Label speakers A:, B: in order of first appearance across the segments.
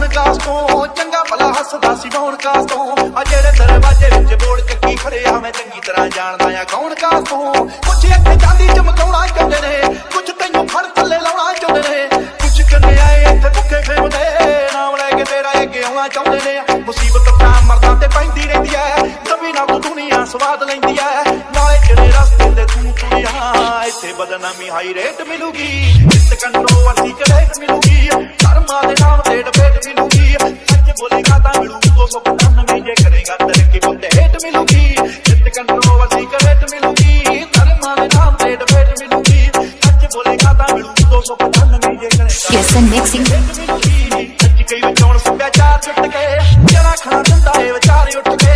A: ਕਾਸ ਤੋਂ ਚੰਗਾ ਭਲਾ ਹੱਸਦਾ ਸੀ ਬੌਣ ਕਾਸ ਤੋਂ ਆ ਜਿਹੜੇ ਦਰਵਾਜ਼ੇ ਵਿੱਚ ਬੋਲ ਚੱਕੀ ਖੜੇ ਆ ਮੈਂ ਚੰਗੀ ਤਰ੍ਹਾਂ ਜਾਣਦਾ ਆ ਕੌਣ ਕਾਸ ਤੋਂ ਕੁਛ ਇੱਥੇ ਚਾਂਦੀ ਚਮਕਾਉਣਾ ਚਾਹੁੰਦੇ ਨੇ ਕੁਛ ਤੈਨੂੰ ਫੜ ਥੱਲੇ ਲਾਉਣਾ ਚਾਹੁੰਦੇ ਨੇ ਕੁਛ ਕੰਨੇ ਆਏ ਇੱਥੇ ਭੁੱਖੇ ਫੇਮਦੇ ਨਾਮ ਲੈ ਕੇ ਤੇਰਾ ਅੱਗੇ ਆਉਣਾ ਚਾਹੁੰਦੇ ਨੇ ਮੁਸੀਬਤ ਤਾਂ ਮਰਦਾਂ ਤੇ ਪੈਂਦੀ ਰਹਿੰਦੀ ਐ ਦਬੀ ਨਾ ਤੂੰ ਦੁਨੀਆ ਸਵਾਦ ਲੈਂਦੀ ਐ ਨਾਲੇ ਜਿਹੜੇ ਰਸਤੇ ਤੇ ਤੂੰ ਤੁਰਿਆ ਇੱਥੇ ਬਦਨਾਮੀ ਹਾਈ ਰੇਟ ਮਿਲੂਗੀ ਇਸ ਕੰਟਰੋਵਰਸੀ ਕਰੇਟ ਮਿਲੂਗੀ ਧਰਮਾਂ ਦੇ ਨਾਮ ਤੇ ਡਬੇਟ ਮਿਲੂਗੀ ਸੱਚ ਬੋਲੇਗਾ ਤਾਂ ਮਿਲੂ 295 ਜੇ ਕਰੇਗਾ ਤਰੱਕੀ ਬੁੱਤੇ ਹੇਟ ਮਿਲੂਗੀ ਇਸ ਕੰਟਰੋਵਰਸੀ ਕਰੇਟ ਮਿਲੂਗੀ ਧਰਮਾਂ ਦੇ ਨਾਮ ਤੇ ਡਬੇਟ ਮਿਲੂਗੀ ਸੱਚ ਬੋਲੇਗਾ ਤਾਂ ਮਿਲੂ 295 ਜੇ ਕਰੇਗਾ
B: Yes, and mixing.
A: ਸੱਚ ਕਈ ਵਿਚੋਂ ਸੱਭਿਆਚਾਰ ਛੁੱਟ ਕੇ ਜਣਾ ਖਾਣਾ ਦਿੰਦਾ ਏ ਵਿਚਾਰੇ ਉੱਠ ਕੇ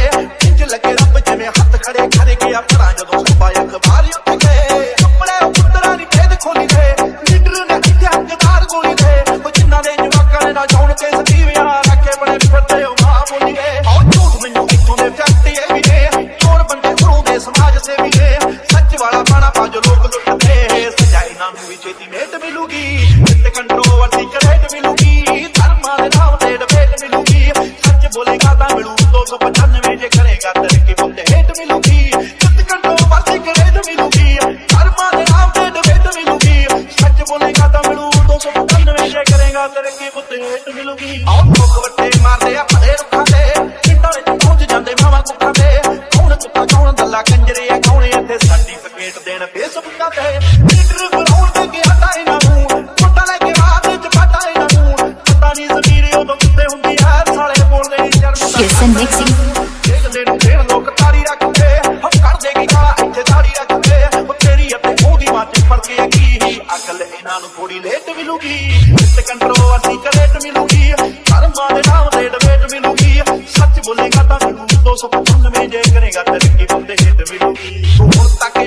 A: ਇੰਜ ਲੱਗੇ ਰੱਬ ਜਿਵੇਂ ਹੱਥ ਖੜੇ ਖੜੇ ਗਿਆ ਪਰਾਂ ਜਦੋਂ ਸੁਬਾ ਅਖਬਾਰ ਉੱਠ ਕੇ ਕੱਪੜੇ ਪੁੱਤਰਾਂ ਦੀ ਖੇਦ ਖੋਲੀ ਦੇ ਲੀਡਰ ਨੇ ਇੱਥੇ ਹੱਕਦਾਰ ਗੋਲੀ ਦੇ ਉਹ ਜਿਨ੍ਹਾਂ ਦੇ ਜਵਾਕਾਂ ਨੇ ਨਾ ਜਾਣ ਕੇ ਸਦੀਵਿਆਂ ਰੱਖੇ ਬਣੇ ਫਿਰਦੇ ਉਹ ਮਾਂ ਬੋਲੀ ਦੇ ਉਹ ਝੂਠ ਮੈਨੂੰ ਇੱਥੋਂ ਦੇ ਫੈਕਟਰੀ ਇਹ ਵੀ ਨੇ ਚੋਰ ਬੰਦੇ ਗੁਰੂ ਦੇ ਸਮਾਜ ਸੇਵੀ ਨੇ ਸੱਚ ਵਾਲਾ ਬਾਣਾ ਪਾਜ ਲੋਕ ਲੁੱਟਦੇ ਸਜ਼ਾ ਇਹਨਾਂ ਨੂੰ ਵੀ ਛੇਤੀ ਮੇਟ ਮਿਲੂਗੀ ਇੱਥੇ ਕੰਟਰੋਵਰਸੀ ਕਰੇਟ ਮਿਲੂਗੀ ਧਰਮਾਂ ਦੇ ਨਾਮ ਤੇ ਡਬੇਟ ਮਿਲੂਗੀ ਸੱਚ ਬੋਲੇਗਾ ਤਾਂ ਮਿਲੂ 295 ਜੇ ਕਰੇਗਾ ਤਰੱਕੀ ਬੁੱਤੇ ਹੇਟ ਮਿਲੂਗੀ ਇੱਥੇ ਕੰਟਰੋਵਰਸੀ ਕਰੇਟ ਮਿਲੂਗੀ ਧਰਮਾਂ ਦੇ ਨਾਮ ਤੇ ਡਬੇਟ ਮਿਲੂਗੀ ਸੱਚ ਬੋਲੇਗਾ ਤਾਂ ਮਿਲੂ 295 ਜੇ ਕਰੇਗਾ ਤਰੱਕੀ ਬੁੱਤੇ ਹੇਟ ਮਿਲੂਗੀ ਆਹ ਲੋਕ ਵੱਟੇ ਮਾਰਦੇ ਆ ਭਲੇ ਰੁੱਖਾਂ ਤੇ ਪਿੰਡਾਂ ਵਿੱਚ ਪਹੁੰਚ ਜਾਂਦੇ ਮਾਵਾਂ ਕੁੱਖਾਂ ਤੇ ਕੌਣ ਕੁੱਤਾ ਕੌਣ ਦੱਲਾ ਕੰਜਰੇ ਆ ਕੌਣ ਇੱਥੇ ਸਰਟੀਫਿਕੇਟ ਦੇਣ ਫੇਸਬੁੱਕਾਂ ਤੇ ਲੀਡਰ ਬਣਾਉਣ ਦੇ ਗਿਆ ਤਾਂ ਇਹਨਾਂ ਨੂੰ ਫੋਟਾ ਲੈ ਕੇ ਬਾਅਦ ਵਿੱਚ ਪਾਟਾ ਇਹਨਾਂ ਨੂੰ ਪਤਾ ਨਹੀਂ ਜ਼ਮੀਰ ਉਦੋਂ ਕਿੱਥੇ ਹੁੰਦੀ ਹੈ ਸਾਲੇ ਬੋਲਦੇ ਨਹੀਂ
B: Yes, and mixing.
A: ਦੇਖਦੇ ਨੂੰ ਫੇਰ ਲੋਕ ਤਾਰੀ ਰੱਖਦੇ ਹਮ ਕਰਦੇ ਕੀ ਕਾਲਾ ਇੱਥੇ ਦਾੜੀ ਰੱਖਦੇ ਉਹ ਤੇਰੀ ਅਤੇ ਉਹਦੀ ਮਾਚ ਫੜ ਕੇ ਕੀ ਅਕਲ ਇਹਨਾਂ ਨੂੰ ਥੋੜੀ ਲੇਟ ਮਿਲੂਗੀ ਇਸ ਕੰਟਰੋਵਰਸੀ ਕਰੇਟ ਮਿਲੂਗੀ ਧਰਮਾਂ ਦੇ ਨਾਮ ਤੇ ਡਬੇਟ ਮਿਲੂਗੀ ਸੱਚ ਬੋਲੇਗਾ ਤਾਂ ਮਿਲੂ 295 ਜੇ ਕਰੇਗਾ ਤਰੱਕੀ ਬੁੱਤੇ ਹੇਟ ਮਿਲੂਗੀ ਤੂੰ ਹੁਣ ਤੱਕ